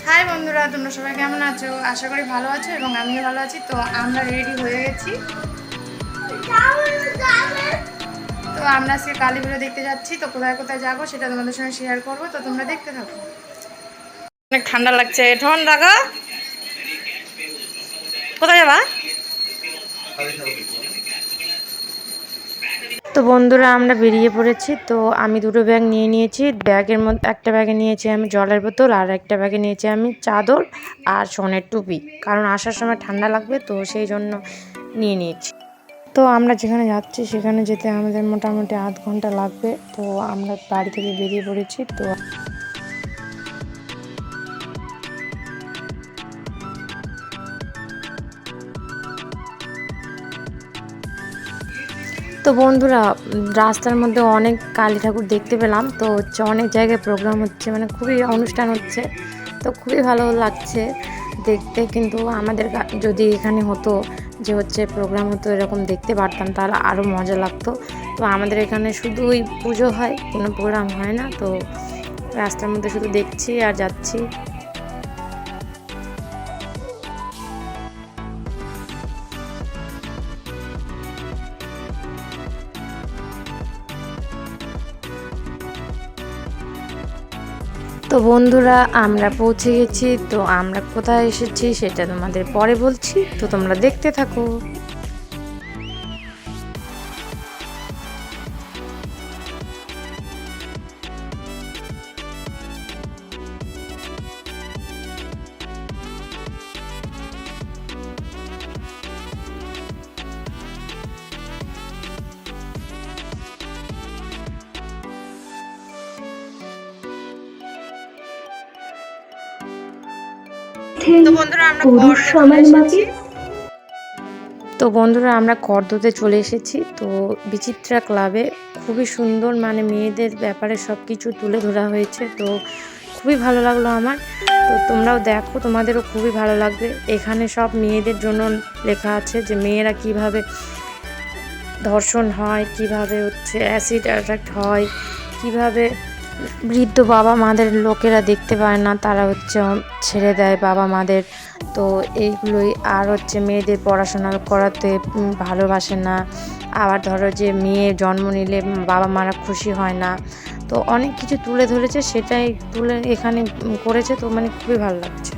High বন্ধুরা, তোমরা সবাই কেমন আছো? আশা করি ভালো আছো এবং আমিও ভালো আছি। তো আমরা রেডি হয়ে গেছি। তো আমরা আজকে কালী পুজো দেখতে যাচ্ছি। তো কোথায় কোথায় যাবো সেটা তোমাদের সঙ্গে শেয়ার করবো। তো তোমরা দেখতে থাকো। অনেক ঠান্ডা লাগছে। ঠন রাখো। কোথায় যাবা? তো বন্ধুরা আমরা বেরিয়ে পড়েছি। তো আমি দুটো ব্যাগ নিয়ে নিয়েছি। ব্যাগের মধ্যে একটা ব্যাগে নিয়েছি আমি জলের বোতল, আর একটা ব্যাগে নিয়েছি আমি চাদর আর সোনের টুপি, কারণ আসার সময় ঠান্ডা লাগবে, তো সেই জন্য নিয়ে নিয়েছি। তো আমরা যেখানে যাচ্ছি সেখানে যেতে আমাদের মোটামুটি আধ ঘন্টা লাগবে। তো আমরা বাড়ি থেকে বেরিয়ে পড়েছি। তো বন্ধুরা, রাস্তার মধ্যে অনেক কালী ঠাকুর দেখতে পেলাম। তো হচ্ছে অনেক জায়গায় প্রোগ্রাম হচ্ছে, মানে খুবই অনুষ্ঠান হচ্ছে। তো খুবই ভালো লাগছে দেখতে। কিন্তু আমাদের যদি এখানে হতো যে হচ্ছে প্রোগ্রাম হতো, এরকম দেখতে পারতাম, তাহলে আরও মজা লাগতো। তো আমাদের এখানে শুধুই পুজো হয়, কোনো প্রোগ্রাম হয় না। তো রাস্তার মধ্যে শুধু দেখছি আর যাচ্ছি। তো বন্ধুরা, আমরা পৌঁছে গেছি। তো আমরা কোথায় এসেছি সেটা তোমাদের পরে বলছি, তো তোমরা দেখতে থাকো। তো বন্ধুরা আমরা করদোতে চলে এসেছি। তো বিচিত্রা ক্লাবে খুবই সুন্দর, মানে মেয়েদের ব্যাপারে সব কিছু তুলে ধরা হয়েছে। তো খুবই ভালো লাগলো আমার। তো তোমরাও দেখো, তোমাদেরও খুবই ভালো লাগবে। এখানে সব মেয়েদের জন্য লেখা আছে যে মেয়েরা কিভাবে ধর্ষণ হয়, কিভাবে হচ্ছে অ্যাসিড অ্যাটাক হয়, কিভাবে বৃদ্ধ বাবা মাদের লোকেরা দেখতে পায় না, তারা হচ্ছে ছেড়ে দেয় বাবা মাদের। তো এইগুলোই। আর হচ্ছে মেয়েদের পড়াশোনা করাতে ভালোবাসে না। আবার ধরো যে মেয়ে জন্ম নিলে বাবা মারা খুশি হয় না। তো অনেক কিছু তুলে ধরেছে, সেটাই তুলে এখানে করেছে। তো মানে খুবই ভালো লাগছে।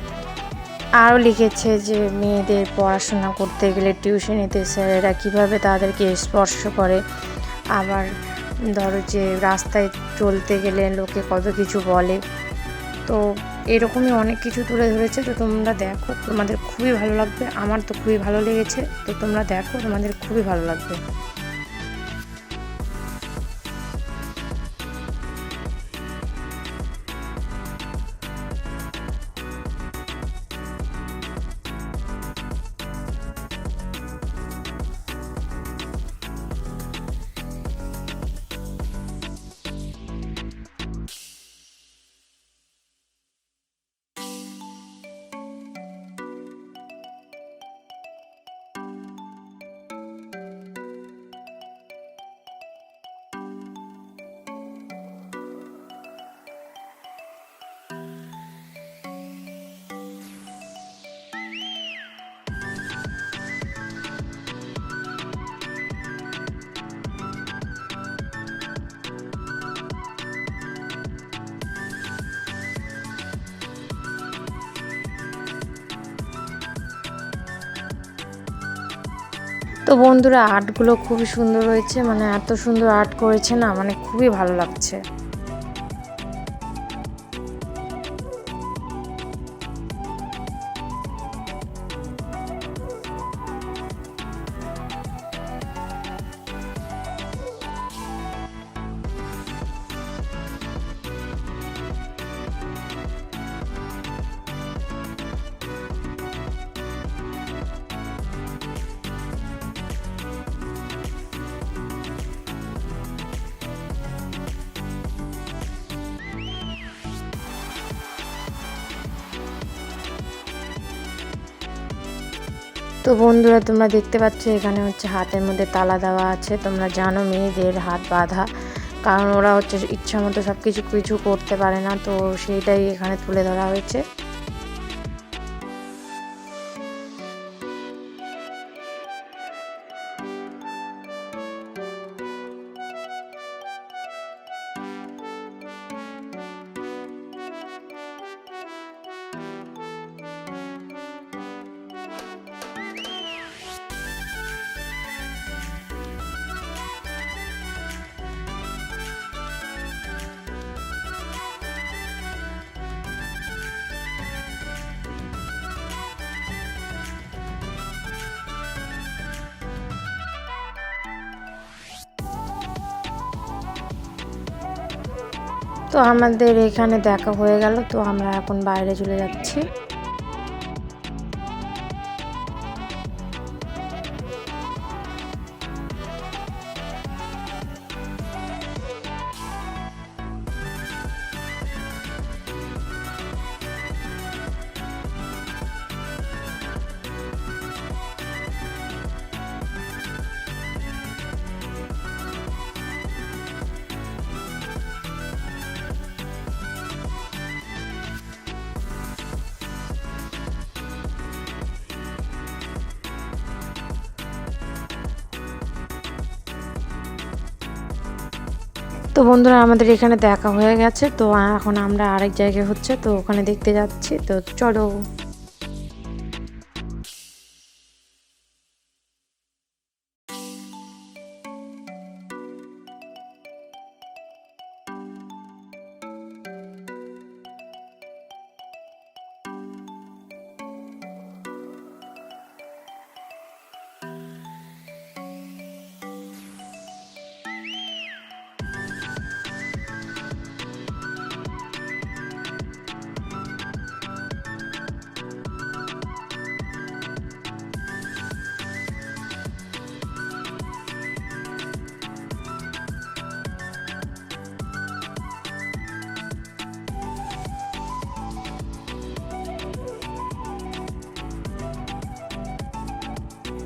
আরও লিখেছে যে মেয়েদের পড়াশোনা করতে গেলে টিউশনিতে স্যারেরা কীভাবে তাদেরকে স্পর্শ করে। আবার ধরো যে রাস্তায় চলতে গেলে লোকে কত কিছু বলে। তো এরকমই অনেক কিছু তুলে ধরেছে। তো তোমরা দেখো, তোমাদের খুবই ভালো লাগবে। আমার তো খুবই ভালো লেগেছে। তো তোমরা দেখো, তোমাদের খুবই ভালো লাগবে। তো বন্ধুরা, আর্টগুলো খুবই সুন্দর হয়েছে, মানে এত সুন্দর আর্ট করেছে না, মানে খুবই ভালো লাগছে। তো বন্ধুরা, তোমরা দেখতে পাচ্ছ এখানে হচ্ছে হাতের মধ্যে তালা দেওয়া আছে। তোমরা জানো মেয়েদের হাত বাঁধা, কারণ ওরা হচ্ছে ইচ্ছা মতো সব কিছু করতে পারে না। তো সেইটাই এখানে তুলে ধরা হয়েছে। তো আমাদের এখানে দেখা হয়ে গেল, তো আমরা এখন বাইরে চলে যাচ্ছি। তো বন্ধুরা আমাদের এখানে দেখা হয়ে গেছে, তো এখন আমরা আরেক জায়গায় হচ্ছে, তো ওখানে দেখতে যাচ্ছি, তো চলো।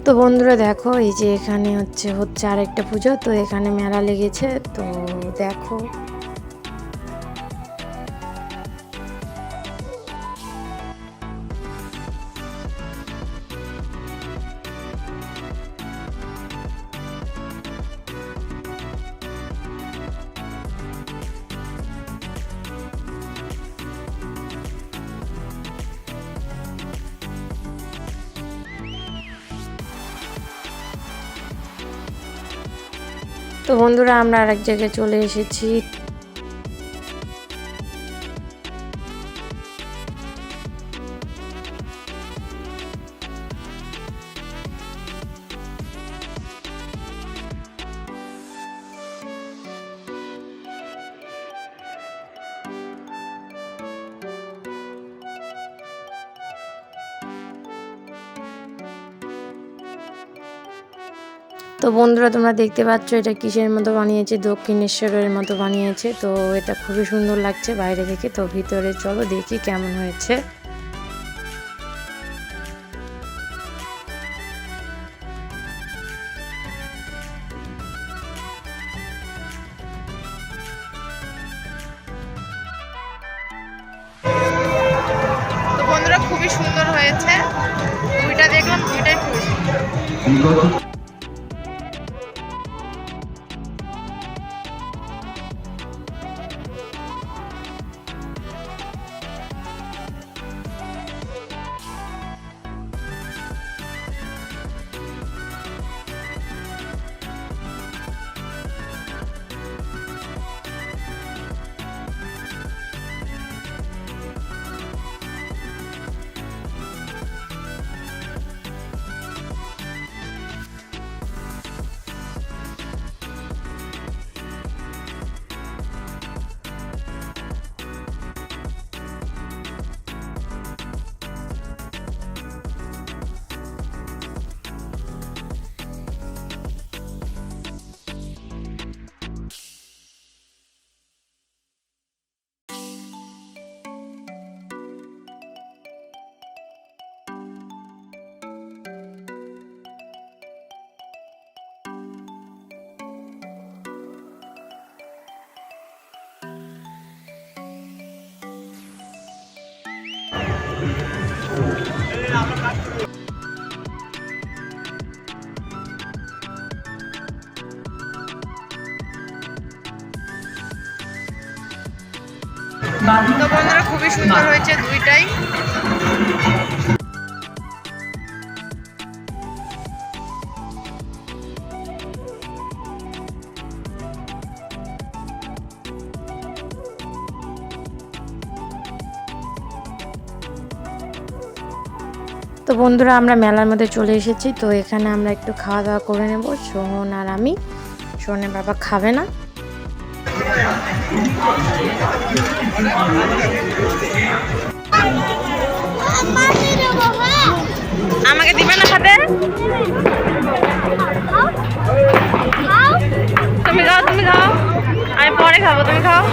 তো বন্ধুরা দেখো, এই যে এখানে হচ্ছে আরেকটা পুজো, তো এখানে মেলা লেগেছে, তো দেখো। তো বন্ধুরা আমরা আরেক জায়গায় চলে এসেছি। তো বন্ধুরা তোমরা দেখতে পাচ্ছ এটা কিসের মতো বানিয়েছে, দক্ষিণেশ্বরের মতো বানিয়েছে, তো এটা খুবই সুন্দর লাগছে বাইরে থেকে। তো ভিতরে চলো দেখি কেমন হয়েছে। তো বন্ধুরা খুবই সুন্দর হয়েছে, দুইটা দেখলাম, দুইটাই খুবই সুন্দর। তো বন্ধুরা খুবই সুন্দর হয়েছে দুইটাই। তো বন্ধুরা আমরা মেলার মধ্যে চলে এসেছি। তো এখানে আমরা একটু খাওয়া দাওয়া করে নেব, সোহন আর আমি। সোহনের বাবা খাবে না। আমাকে দিবে না খাতে? তুমি খাও, তুমি খাও, আমি পরে খাবো, তুমি খাও।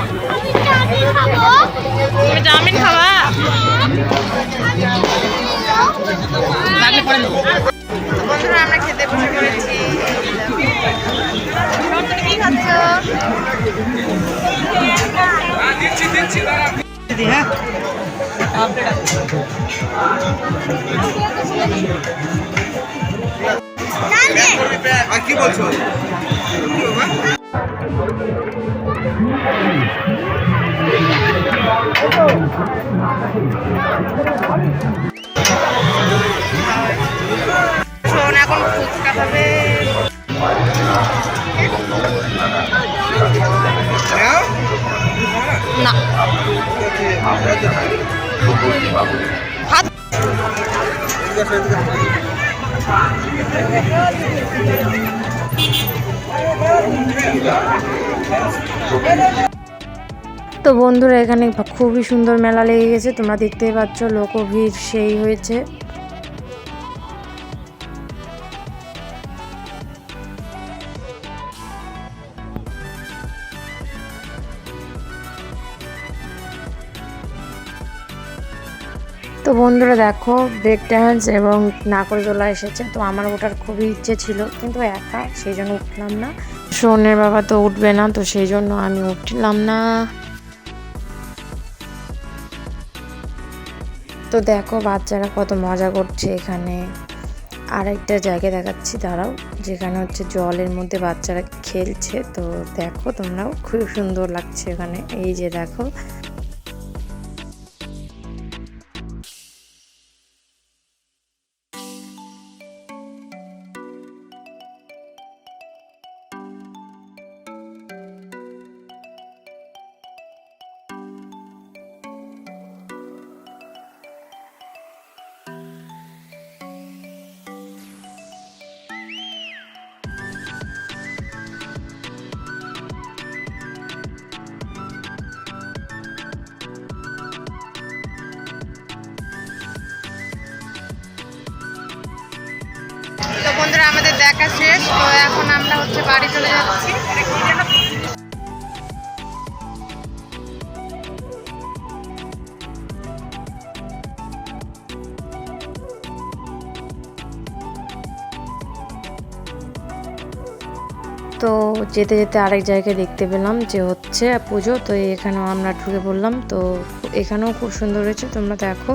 তুমি চাউমিন খাবা? বন্ধুরা আমরা খেতে বসে পড়েছি। কি খাচ্ছ? কি বলছো? শোন এখন ফুচকা খাবে না? তো বন্ধুরা এখানে খুবই সুন্দর মেলা লেগে গেছে, তোমরা দেখতেই পাচ্ছ, লোকভিড় সেই হয়েছে। তো বন্ধুরা দেখো ব্রেক ড্যান্স এবং নাগরদোলা এসেছে। তো আমার ওঠার খুবই ইচ্ছে ছিল, কিন্তু একা, সেই জন্য উঠলাম না। সোনের বাবা তো উঠবে না, তো সেই জন্য আমি উঠলাম না। তো দেখো বাচ্চারা কত মজা করছে এখানে। আর একটা জায়গা দেখাচ্ছি দাঁড়াও, যেখানে হচ্ছে জলের মধ্যে বাচ্চারা খেলছে। তো দেখো তোমরাও, খুব সুন্দর লাগছে এখানে। এই যে দেখো, তো বন্ধুরা আমাদের দেখা শেষ। তো এখন আমরা হচ্ছে বাড়ি চলে যাচ্ছি। তো যেতে যেতে আরেক জায়গায় দেখতে পেলাম যে হচ্ছে পুজো। তো এখানেও আমরা ঢুকে পড়লাম। তো এখানেও খুব সুন্দর হয়েছে, তোমরা দেখো।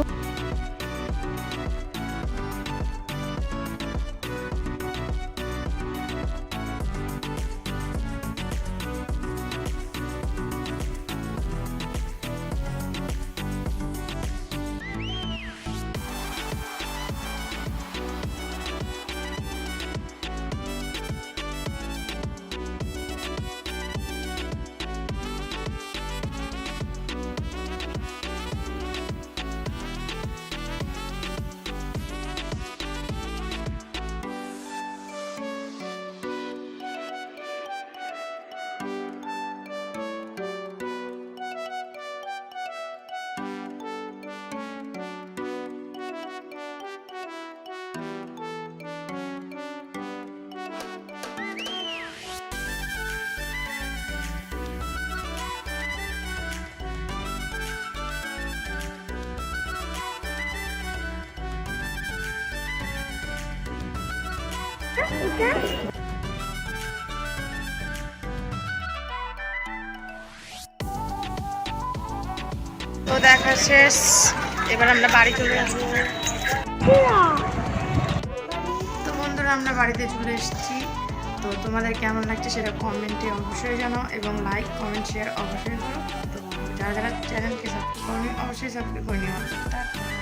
তো দেখা শেষ, এবার আমরা বাড়ি চলে আসবো। তো বন্ধুরা আমরা বাড়িতে চলে এসেছি। তো তোমাদের কেমন লাগছে সেটা কমেন্টে অবশ্যই জানাও, এবং লাইক কমেন্ট শেয়ার অবশ্যই করো। তো যারা যারা চ্যানেলকে সাবস্ক্রাইব করেনি অবশ্যই সাবস্ক্রাইব করে নিও। টাটা।